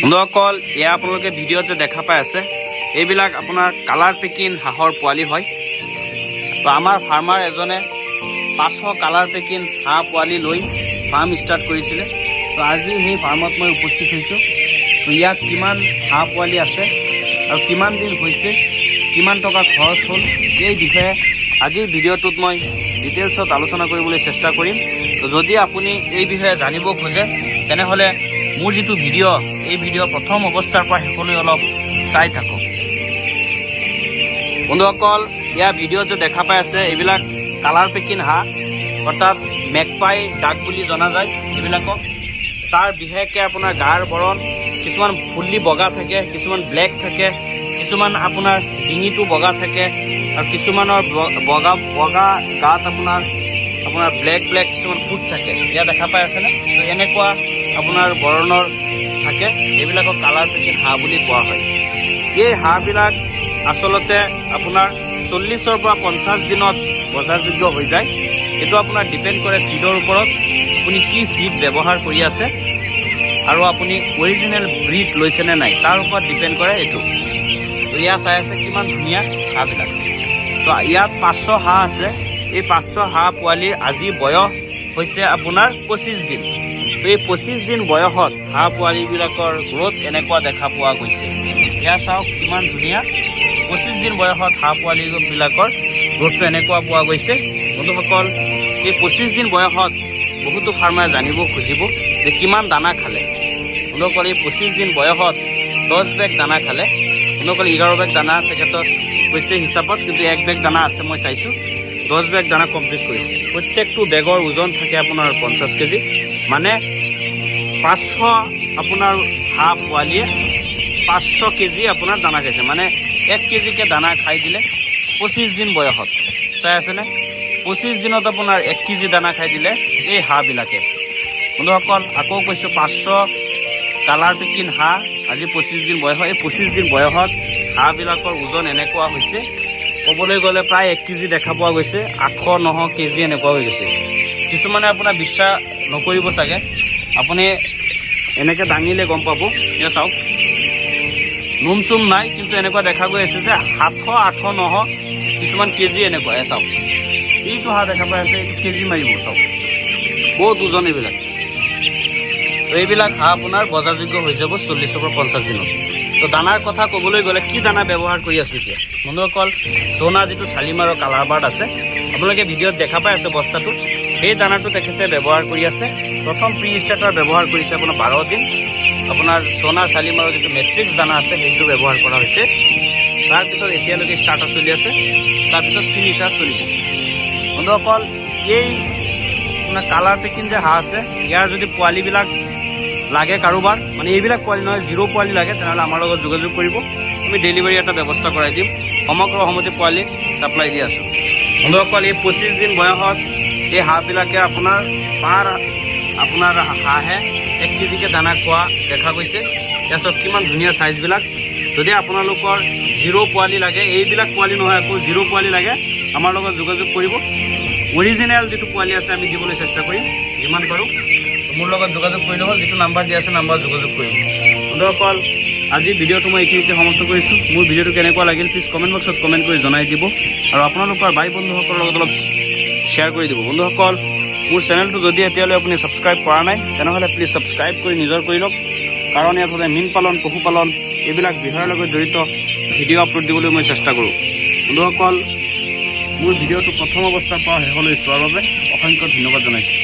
বন্ধুসকল এয়া আপোনালোকে ভিডিঅ'ত যে দেখা পাই আছে এইবিলাক আপোনাৰ কালাৰ পেকিং হাঁহৰ পোৱালি হয়। তো আমাৰ ফাৰ্মাৰ এজনে 500 কালাৰ পেকিং হাঁহ পোৱালি লৈ ফাৰ্ম ষ্টাৰ্ট কৰিছিলে। তো আজি সেই ফাৰ্মত মই উপস্থিত হৈছোঁ। তো ইয়াত কিমান হাঁহ পোৱালি আছে আৰু কিমান দিন হৈছে, কিমান টকা খৰচ হ'ল, এই বিষয়ে আজিৰ ভিডিঅ'টোত মই ডিটেইলছত আলোচনা কৰিবলৈ চেষ্টা কৰিম। তো যদি আপুনি এই বিষয়ে জানিব খোজে তেনেহ'লে মোৰ যিটো ভিডিঅ' এই ভিডিঅ' প্ৰথম অৱস্থাৰ পৰা শেষলৈ অলপ চাই থাকক। বন্ধুসকল ইয়াৰ ভিডিঅ'ত যে দেখা পাই আছে এইবিলাক কালাৰ পেকিং হাঁহ, অৰ্থাৎ মেকপাই ডাক বুলি জনা যায় এইবিলাকক। তাৰ বিশেষকৈ আপোনাৰ গাৰ বৰণ কিছুমান ফুল্লি বগা থাকে, কিছুমান ব্লেক থাকে, কিছুমান আপোনাৰ ডিঙিটো বগা থাকে আৰু কিছুমানৰ বগা বগা গাত আপোনাৰ ব্লেক কিছুমান ফুট থাকে। এয়া দেখা পাই আছেনে? তো এনেকুৱা আপোনাৰ বৰণৰ থাকে, এইবিলাকক কালাৰ পেকিং হাঁহ বুলি কোৱা হয়। এই হাঁহবিলাক আচলতে আপোনাৰ 40ৰ পৰা 50 দিনত বজাৰযোগ্য হৈ যায়। এইটো আপোনাৰ ডিপেণ্ড কৰে ফিডৰ ওপৰত, আপুনি কি ফিড ব্যৱহাৰ কৰি আছে আৰু আপুনি অৰিজিনেল ব্ৰিড লৈছেনে নাই তাৰ ওপৰত ডিপেণ্ড কৰে এইটো। তো ইয়াত চাই আছে কিমান ধুনীয়া হাঁহবিলাক। তো ইয়াত 500 হাঁহ আছে। এই 500 হাঁহ পোৱালিৰ আজি বয়স হৈছে আপোনাৰ 25 দিন। তো এই 25 দিন বয়সত হাঁহ পোৱালিবিলাকৰ গ্ৰোথ এনেকুৱা দেখা পোৱা গৈছে। এয়া চাওক কিমান ধুনীয়া। 25 দিন বয়সত হাঁহ পোৱালিবিলাকৰ গ্ৰোথটো এনেকুৱা পোৱা গৈছে। বন্ধুসকল এই 25 দিন বয়সত বহুতো ফাৰ্মাৰে জানিব খুজিব যে কিমান দানা খালে। বন্ধুসকল এই 25 দিন বয়সত 10 বেগ দানা খালে। বন্ধুসকল 11 বেগ দানা তেখেতৰ কৈছে হিচাপত, কিন্তু 1 বেগ দানা আছে মই চাইছোঁ। 10 বেগ দানা কমপ্লিট কৰিছে। প্ৰত্যেকটো বেগৰ ওজন থাকে আপোনাৰ 50 কেজি, মানে 500 আপোনাৰ হাঁহ পোৱালিয়ে 500 কেজি আপোনাৰ দানা খাইছে, মানে 1 কেজিকৈ দানা খাই দিলে 25 দিন বয়সত। চাই আছেনে? 25 দিনত আপোনাৰ 1 কেজি দানা খাই দিলে এই হাঁহবিলাকে। বন্ধুসকল আকৌ কৈছোঁ 500 কালাৰ পেকিং হাঁহ আজি 25 দিন বয়স। এই 25 দিন বয়সত হাঁহবিলাকৰ ওজন এনেকুৱা হৈছে, ক'বলৈ গ'লে প্ৰায় 1 কেজি দেখা পোৱা গৈছে, 800-900 কেজি এনেকুৱা হৈ গৈছে। কিছুমানে আপোনাৰ বিশ্বাস নকৰিব চাগে, আপুনি এনেকৈ দাঙিলে গম পাব। এতিয়া চাওক নোম চুম নাই, কিন্তু এনেকুৱা দেখা গৈ আছে যে 700, 800, 900 কিছুমান কেজি এনেকুৱা। চাওক এইটো হাঁহ দেখা পাই আছে, এইটো কেজি মাৰিব। চাওক বহুত ওজন এইবিলাক। তো এইবিলাক হাঁহ আপোনাৰ বজাৰযোগ্য হৈ যাব 40ৰ পৰা 50 দিনত। তো দানাৰ কথা ক'বলৈ গ'লে কি দানা ব্যৱহাৰ কৰি আছোঁ এতিয়া বন্ধুসকল, সোনা যিটো শালিমাৰৰ কালাৰ বাৰ্ড আছে, আপোনালোকে ভিডিঅ'ত দেখা পাই আছে বস্তাটো, সেই দানাটো তেখেতে ব্যৱহাৰ কৰি আছে। প্ৰথম প্ৰি ষ্টাৰ্টাৰ ব্যৱহাৰ কৰিছে আপোনাৰ 12 দিন। আপোনাৰ সোনা শালিমাৰৰ যিটো মেট্ৰিক্স দানা আছে সেইটো ব্যৱহাৰ কৰা হৈছে। তাৰপিছত এতিয়ালৈকে ষ্টাৰ্টাৰ চলি আছে, তাৰপিছত ফিনিচাৰ চলিব। বন্ধুসকল এই আপোনাৰ কালাৰ পেকিং যে হাঁহ আছে, ইয়াৰ যদি পোৱালিবিলাক লাগে কাৰোবাৰ, মানে এইবিলাক পোৱালি নহয়, 0 পোৱালি লাগে, তেনেহ'লে আমাৰ লগত যোগাযোগ কৰিব। আমি ডেলিভাৰী এটা ব্যৱস্থা কৰাই দিম। সমগ্ৰ অসমতে পোৱালি ছাপ্লাই দি আছোঁ। বন্ধুসকল এই 25 দিন বয়সত এই হাঁহবিলাকে আপোনাৰ হাঁহে 1 কেজিকৈ দানা খোৱা দেখা গৈছে। এতিয়া চব কিমান ধুনীয়া চাইজবিলাক। যদি আপোনালোকৰ 0 পোৱালি লাগে, এইবিলাক পোৱালি নহয় আকৌ 0 পোৱালি লাগে, আমাৰ লগত যোগাযোগ কৰিব। অৰিজিনেল যিটো পোৱালি আছে আমি দিবলৈ চেষ্টা কৰিম যিমান পাৰোঁ। মোৰ লগত যোগাযোগ কৰিলে হ'ল, যিটো নাম্বাৰ দিয়া আছে নাম্বাৰত যোগাযোগ কৰিম। বন্ধুসকল আজি ভিডিঅ'টো মই এইখিনিতে সমাপ্ত কৰিছোঁ। মোৰ ভিডিঅ'টো কেনেকুৱা লাগিল প্লিজ কমেণ্ট বক্সত কমেণ্ট কৰি জনাই দিব, আৰু আপোনালোকৰ ভাই বন্ধুসকলৰ লগত অলপ শ্বেয়াৰ কৰি দিব। বন্ধুসকল মোৰ চেনেলটো যদি এতিয়ালৈ আপুনি ছাবস্ক্ৰাইব কৰা নাই তেনেহ'লে প্লিজ ছাবস্ক্ৰাইব কৰি নিজৰ কৰি লওক, কাৰণ ইয়াত হ'লে মীন পালন, পশুপালন এইবিলাক বিষয়ৰ লগত জড়িত ভিডিঅ' আপলোড দিবলৈ মই চেষ্টা কৰোঁ। বন্ধুসকল মোৰ ভিডিঅ'টো প্ৰথম অৱস্থাৰ পৰা শেষলৈ চোৱাৰ বাবে অসংখ্য ধন্যবাদ জনাইছোঁ।